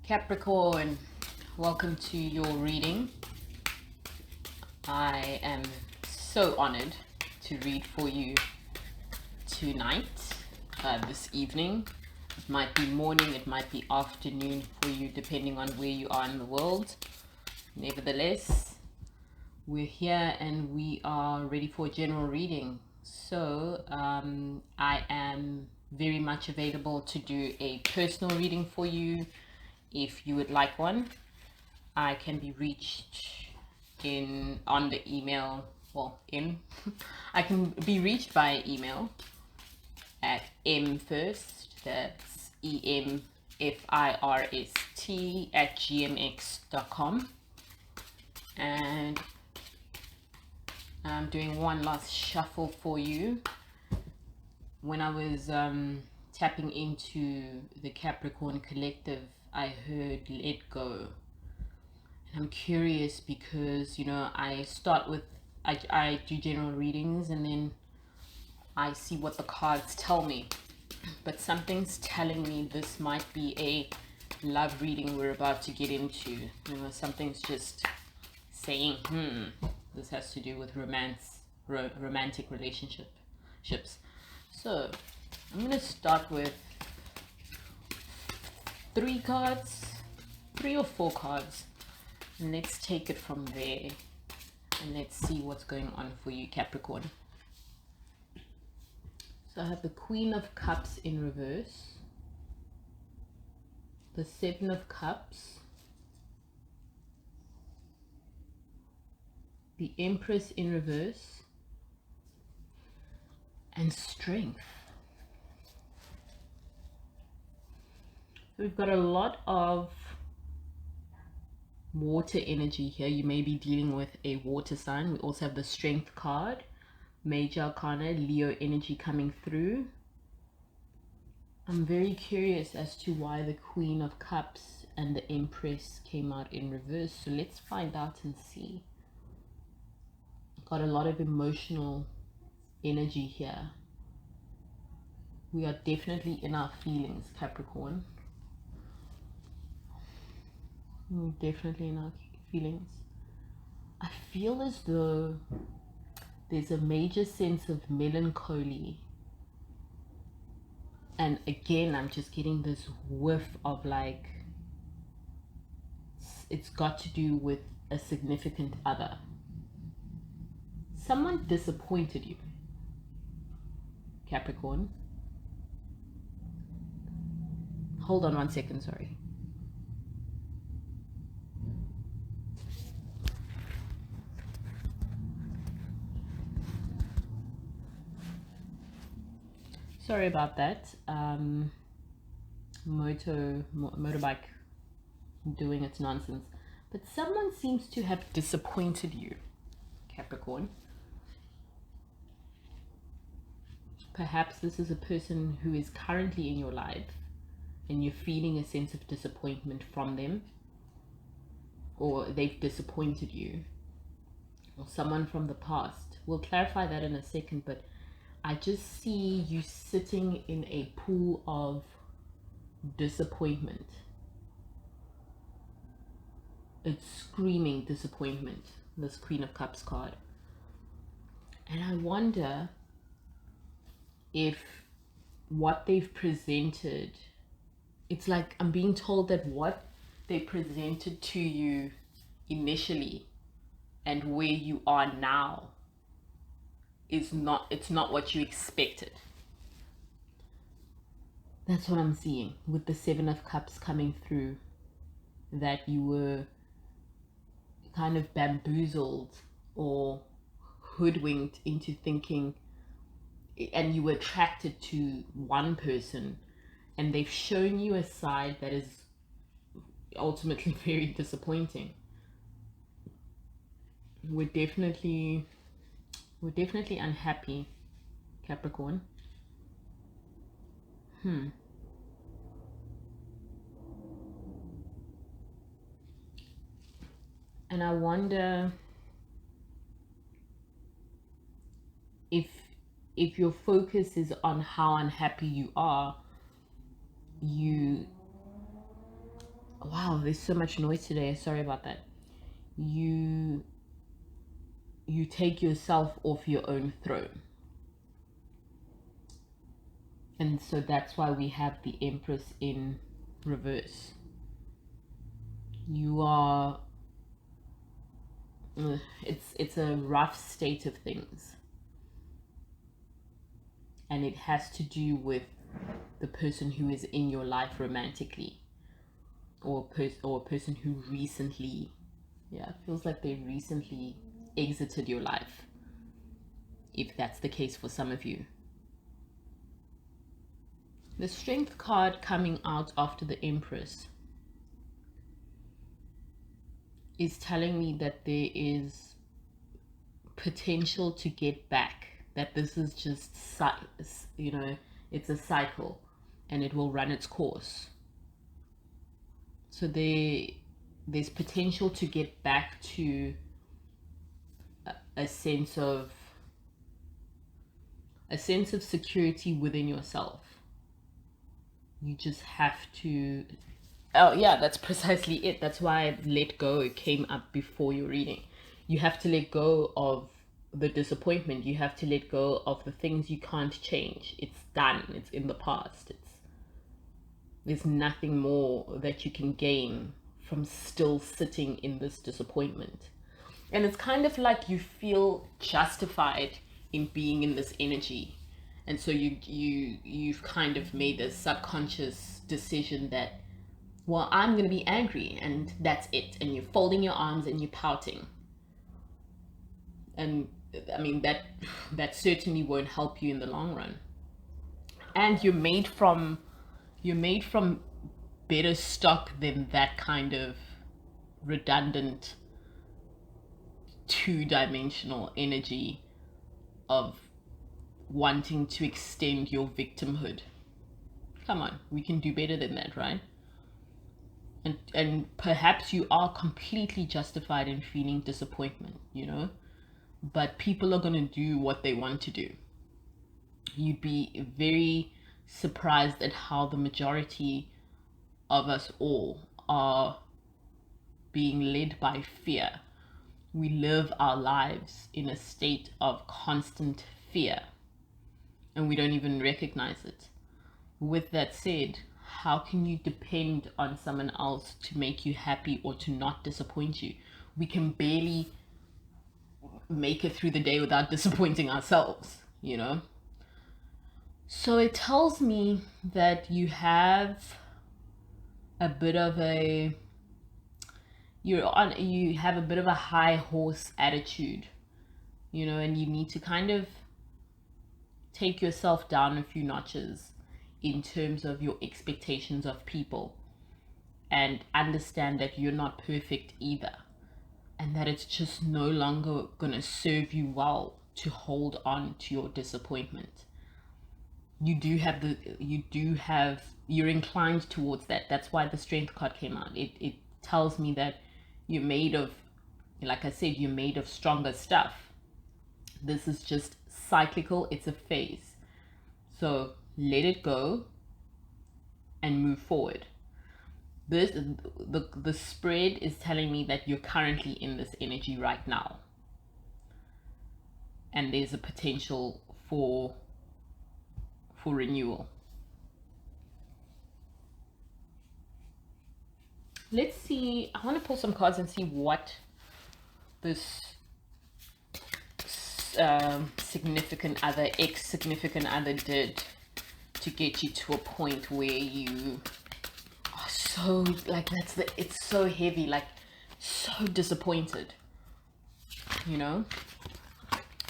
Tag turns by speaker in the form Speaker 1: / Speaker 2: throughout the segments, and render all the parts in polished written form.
Speaker 1: Capricorn, welcome to your reading. I am so honored to read for you tonight, this evening. It might be morning, it might be afternoon for you, depending on where you are in the world. Nevertheless, we're here and we are ready for a general reading. So I am very much available to do a personal reading for you. If you would like one, I can be reached on the email. I can be reached by email at mfirst, that's emfirst@gmx.com. And I'm doing one last shuffle for you. When I was tapping into the Capricorn collective, I heard let go. And I'm curious because, I start with, I do general readings and then I see what the cards tell me. But something's telling me this might be a love reading we're about to get into. Something's just saying, this has to do with romantic relationships. So I'm going to start with 3 or 4 cards, and let's take it from there and let's see what's going on for you, Capricorn. So I have the Queen of Cups in reverse, the 7 of Cups, the Empress in reverse, and Strength. We've got a lot of water energy here. You may be dealing with a water sign. We also have the Strength card, Major Arcana, Leo energy coming through. I'm very curious as to why the Queen of Cups and the Empress came out in reverse. So let's find out and see. Got a lot of emotional energy here. We are definitely in our feelings, Capricorn. Definitely in our feelings. I feel as though there's a major sense of melancholy, and again I'm just getting this whiff of like it's got to do with a significant other. Someone disappointed you, Capricorn. Hold on 1 second, sorry. Sorry about that. Motorbike doing its nonsense. But someone seems to have disappointed you, Capricorn. Perhaps this is a person who is currently in your life and you're feeling a sense of disappointment from them, or they've disappointed you, or someone from the past. We'll clarify that in a second, but I just see you sitting in a pool of disappointment. It's screaming disappointment, this Queen of Cups card. And I wonder if what they've presented, it's like I'm being told that what they presented to you initially and where you are now it's not what you expected. That's what I'm seeing with the 7 of Cups coming through, that you were kind of bamboozled or hoodwinked into thinking, and you were attracted to one person and they've shown you a side that is ultimately very disappointing. We're definitely unhappy, Capricorn. And I wonder if your focus is on how unhappy you are, you Wow, there's so much noise today. Sorry about that. You take yourself off your own throne. And so that's why we have the Empress in reverse. You are it's a rough state of things. And it has to do with the person who is in your life romantically, or a person who recently, yeah, it feels like they recently exited your life, if that's the case for some of you. The Strength card coming out after the Empress is telling me that there is potential to get back, that this is just, you know, it's a cycle and it will run its course. So there's potential to get back to a sense of security within yourself. You just have to, oh yeah, that's precisely it. That's why let go came up before your reading. You have to let go of the disappointment. You have to let go of the things you can't change. It's done. It's in the past. There's nothing more that you can gain from still sitting in this disappointment. And it's kind of like you feel justified in being in this energy. And so you've kind of made a subconscious decision that, well, I'm going to be angry and that's it. And you're folding your arms and you're pouting. And I mean, that certainly won't help you in the long run. And you're made from better stock than that kind of redundant two-dimensional energy of wanting to extend your victimhood. Come on, we can do better than that, right? And perhaps you are completely justified in feeling disappointment, you know, but people are going to do what they want to do. You'd be very surprised at how the majority of us all are being led by fear. We live our lives in a state of constant fear, and we don't even recognize it. With that said, how can you depend on someone else to make you happy or to not disappoint you? We can barely make it through the day without disappointing ourselves, you know? So it tells me that you have a bit of a you have a bit of a high horse attitude, you know, and you need to kind of take yourself down a few notches in terms of your expectations of people, and understand that you're not perfect either, and that it's just no longer going to serve you well to hold on to your disappointment. You're inclined towards that. That's why the Strength card came out. It tells me that you're made of, like I said, you're made of stronger stuff. This is just cyclical. It's a phase. So let it go and move forward. The spread is telling me that you're currently in this energy right now, and there's a potential for renewal. Let's see. I want to pull some cards and see what this significant other, ex-significant other did to get you to a point where you are so, like, it's so heavy, like so disappointed, you know,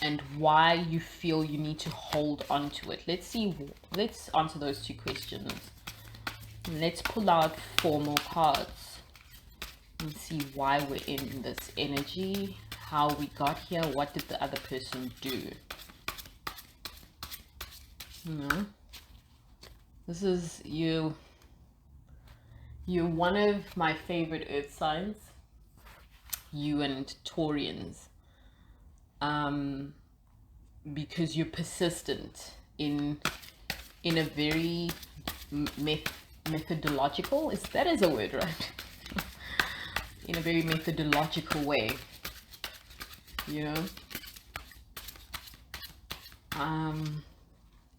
Speaker 1: and why you feel you need to hold on to it. Let's answer those two questions. Let's pull out 4 more cards and see why we're in this energy, how we got here, what did the other person do. You know, this is you. You're one of my favorite earth signs, you and Taurians, because you're persistent in a very methodological. That is a word, right? In a very methodological way, you know.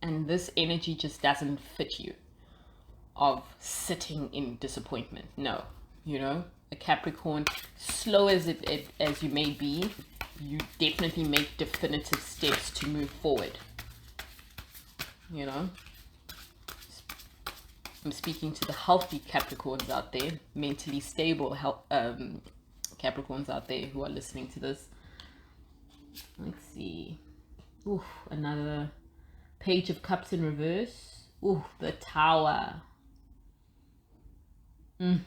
Speaker 1: And this energy just doesn't fit you of sitting in disappointment. No, you know, a Capricorn, slow as as you may be, you definitely make definitive steps to move forward. You know, I'm speaking to the healthy Capricorns out there, mentally stable Capricorns out there who are listening to this. Let's see. Ooh, another Page of Cups in reverse. Ooh, the Tower. The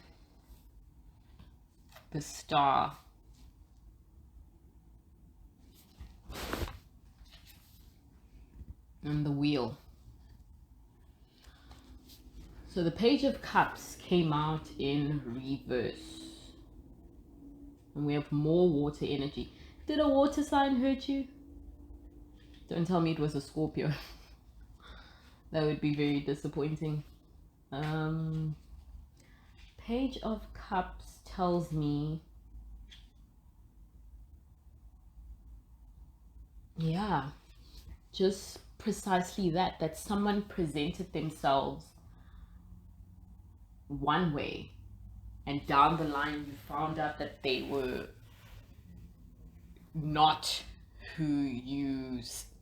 Speaker 1: Star. And the Wheel. So the Page of Cups came out in reverse. And we have more water energy. Did a water sign hurt you? Don't tell me it was a Scorpio. That would be very disappointing. Page of Cups tells me, yeah, just precisely that someone presented themselves one way, and down the line you found out that they were not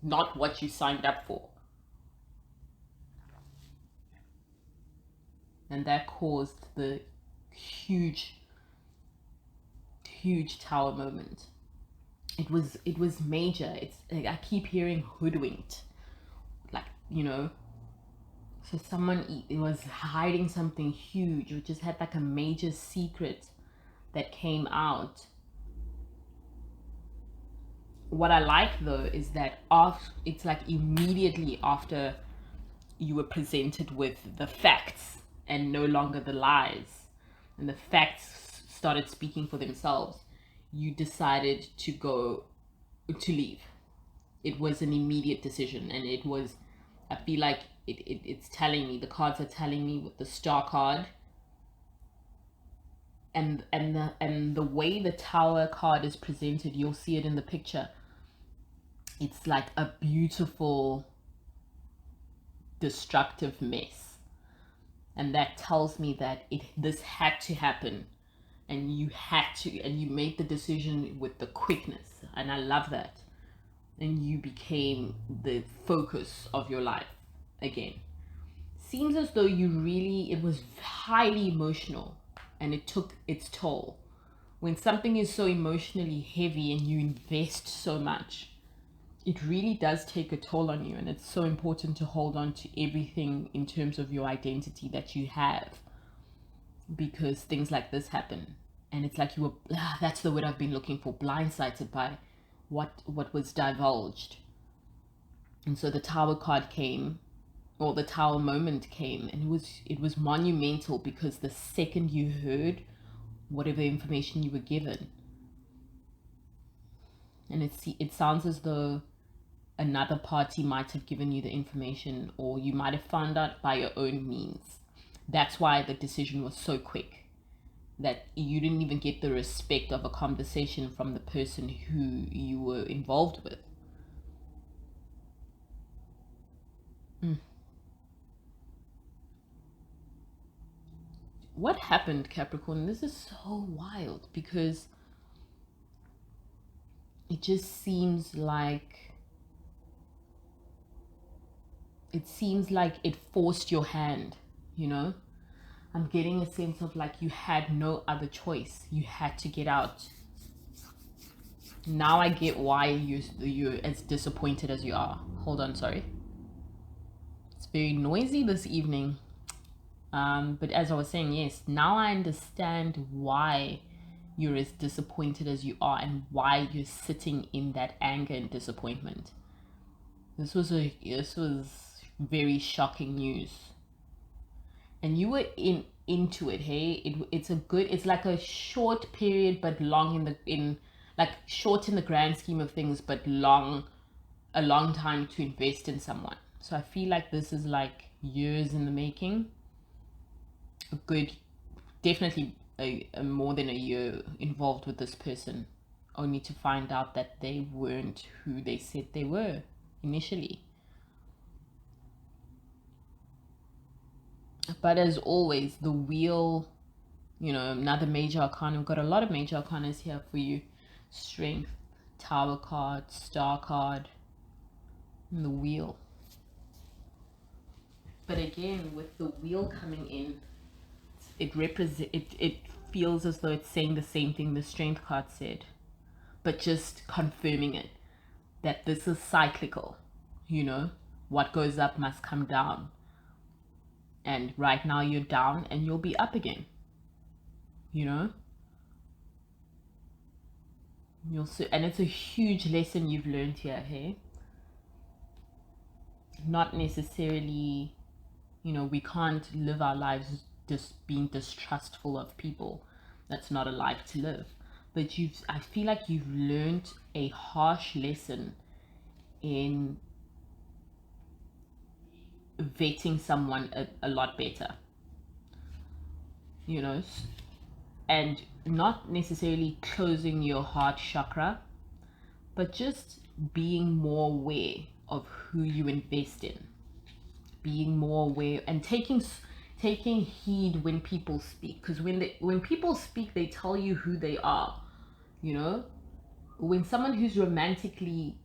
Speaker 1: not what you signed up for. And that caused the huge Tower moment. It was major. It's like, I keep hearing hoodwinked, like, you know. So someone was hiding something huge, or just had like a major secret that came out. What I like though is that it's like immediately after you were presented with the facts and no longer the lies, and the facts started speaking for themselves, you decided to leave. It was an immediate decision, and it was, I feel like it's telling me, the cards are telling me with the Star card and the way the Tower card is presented, you'll see it in the picture. It's like a beautiful destructive mess, and that tells me that this had to happen, and you made the decision with the quickness, and I love that. And you became the focus of your life again. Seems as though it was highly emotional, and it took its toll. When something is so emotionally heavy and you invest so much, it really does take a toll on you, and it's so important to hold on to everything in terms of your identity that you have, because things like this happen, and it's like you were, that's the word I've been looking for, blindsided by what was divulged. And so the Tower card came, or the Tower moment came, and it was monumental, because the second you heard whatever information you were given, and it sounds as though another party might have given you the information, or you might have found out by your own means. That's why the decision was so quick, that you didn't even get the respect of a conversation from the person who you were involved with. What happened, Capricorn? This is so wild, because it just seems like it forced your hand, you know. I'm getting a sense of like you had no other choice. You had to get out. Now I get why you're as disappointed as you are. Hold on, sorry. It's very noisy this evening. But as I was saying, yes, now I understand why you're as disappointed as you are, and why you're sitting in that anger and disappointment. This was very shocking news, and you were into it. Hey, it's like a short period, but long short in the grand scheme of things, but a long time to invest in someone. So I feel like this is like years in the making. a good, definitely a more than a year involved with this person, only to find out that they weren't who they said they were initially. But as always, the wheel, you know, another major arcana. We've got a lot of major arcanas here for you. Strength, Tower card, Star card, and the wheel. But again, with the wheel coming in, it feels as though it's saying the same thing the Strength card said, but just confirming it, that this is cyclical. You know, what goes up must come down. And right now you're down and you'll be up again. You know? You'll see, and it's a huge lesson you've learned here, hey? Not necessarily, you know, we can't live our lives just being distrustful of people. That's not a life to live. But I feel like you've learned a harsh lesson in vetting someone a lot better, you know, and not necessarily closing your heart chakra, but just being more aware of who you invest in, being more aware and taking heed when people speak, because when people speak, they tell you who they are. You know, when someone who's romantically,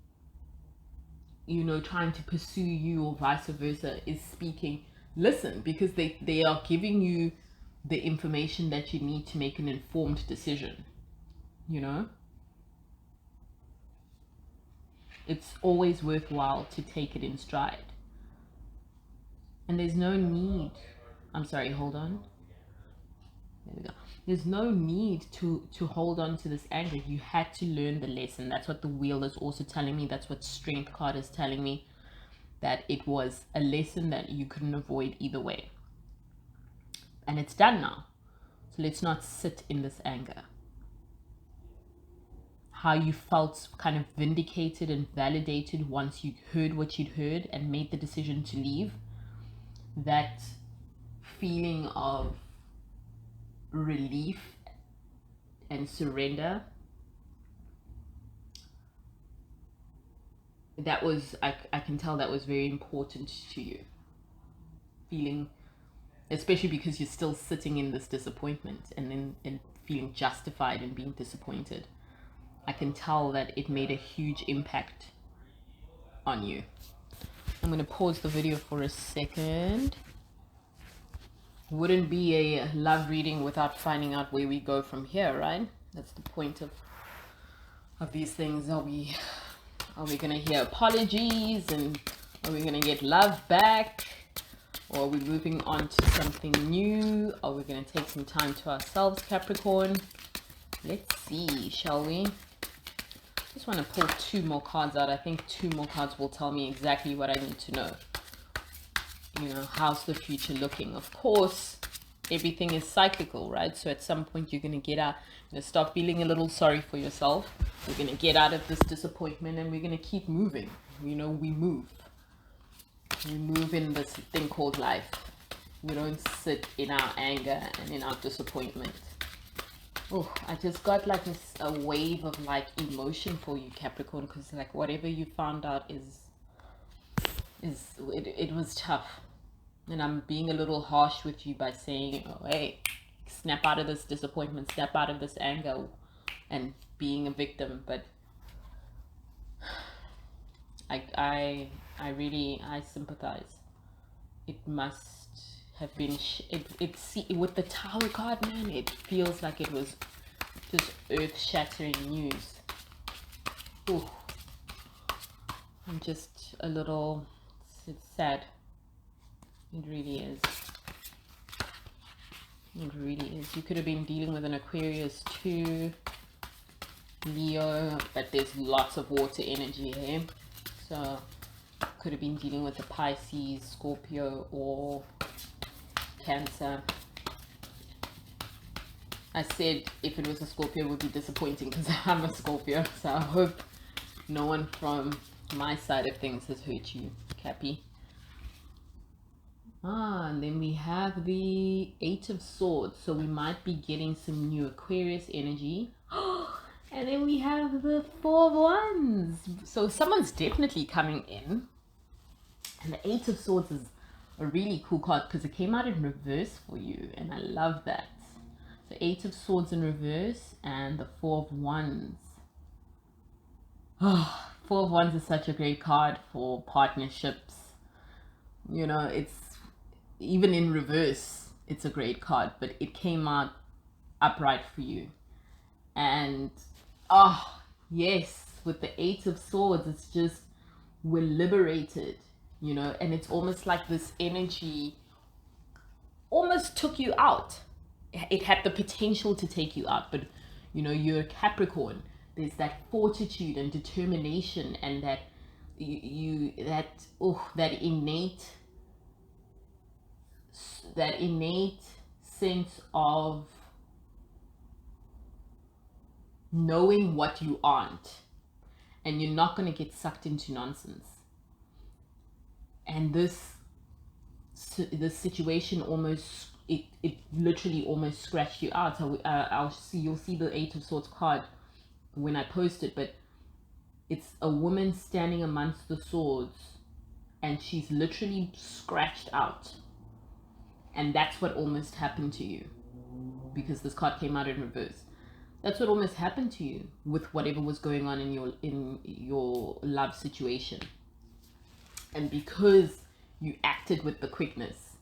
Speaker 1: you know, trying to pursue you or vice versa is speaking, listen, because they are giving you the information that you need to make an informed decision. You know, it's always worthwhile to take it in stride. And there's no need, I'm sorry, hold on. There we go. There's no need to hold on to this anger. You had to learn the lesson. That's what the wheel is also telling me. That's what Strength card is telling me. That it was a lesson that you couldn't avoid either way. And it's done now. So let's not sit in this anger. How you felt kind of vindicated and validated once you heard what you'd heard and made the decision to leave. That feeling of relief and surrender, that was, I can tell that was very important to you. Feeling, especially because you're still sitting in this disappointment and feeling justified in being disappointed. I can tell that it made a huge impact on you. I'm going to pause the video for a second. Wouldn't be a love reading without finding out where we go from here, right? That's the point of these things. Are we going to hear apologies, and are we going to get love back? Or are we moving on to something new? Are we going to take some time to ourselves, Capricorn? Let's see, shall we? Just want to pull 2 more cards out. I think 2 more cards will tell me exactly what I need to know. You know, how's the future looking? Of course, everything is cyclical, right? So at some point you're going to get out, you're going to start feeling a little sorry for yourself. We're going to get out of this disappointment and we're going to keep moving. You know, we move. We move in this thing called life. We don't sit in our anger and in our disappointment. Oh, I just got like a wave of like emotion for you, Capricorn, because like whatever you found out it was tough. And I'm being a little harsh with you by saying, oh, hey, snap out of this disappointment, snap out of this anger and being a victim. But I really sympathize. It must have been with the Tower card, man. It feels like it was just earth-shattering news. Ooh, I'm just a little. It's sad. It really is. It really is. You could have been dealing with an Aquarius too, Leo, but there's lots of water energy here. So could have been dealing with a Pisces, Scorpio, or Cancer. I said if it was a Scorpio it would be disappointing because I'm a Scorpio. So I hope no one from my side of things has hurt you, Cappy. And then we have the Eight of Swords. So we might be getting some new Aquarius energy. And then we have the Four of Wands. So someone's definitely coming in. And the Eight of Swords is a really cool card because it came out in reverse for you. And I love that. So Eight of Swords in reverse and the Four of Wands. Four of Wands is such a great card for partnerships. You know, it's even in reverse, it's a great card, but it came out upright for you. And yes, with the Eight of Swords, it's just we're liberated, you know, and it's almost like this energy almost took you out. It had the potential to take you out, but you know, you're a Capricorn. There's that fortitude and determination and that that innate sense of knowing what you aren't, and you're not going to get sucked into nonsense. And this situation almost it literally almost scratched you out. You'll see the Eight of Swords card when I post it, but it's a woman standing amongst the swords and she's literally scratched out. And that's what almost happened to you, because this card came out in reverse. That's what almost happened to you with whatever was going on in your love situation. And because you acted with the quickness,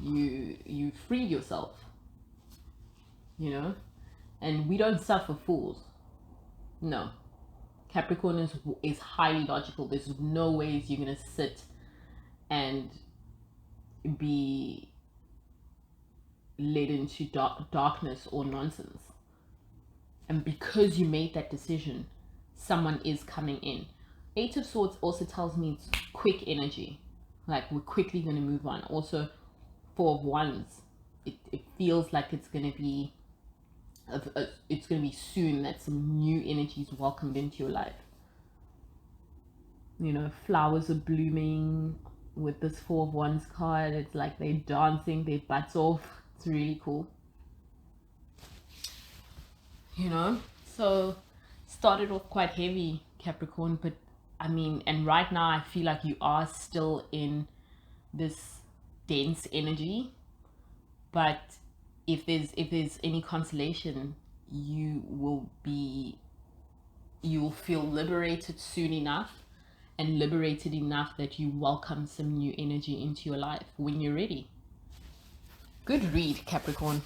Speaker 1: you freed yourself, you know. And we don't suffer fools. No. Capricorn is highly logical. There's no ways you're gonna sit and be led into darkness or nonsense. And because you made that decision, someone is coming in. Eight of Swords also tells me it's quick energy, like we're quickly going to move on. Also, Four of Wands, it feels like it's going to be soon that some new energy is welcomed into your life. You know, flowers are blooming with this Four of Wands card. It's like they're dancing their butts off. It's really cool. You know, so started off quite heavy, Capricorn, but I mean, and right now I feel like you are still in this dense energy, but if there's any consolation, you will feel liberated soon enough, and liberated enough that you welcome some new energy into your life when you're ready. Good read, Capricorn.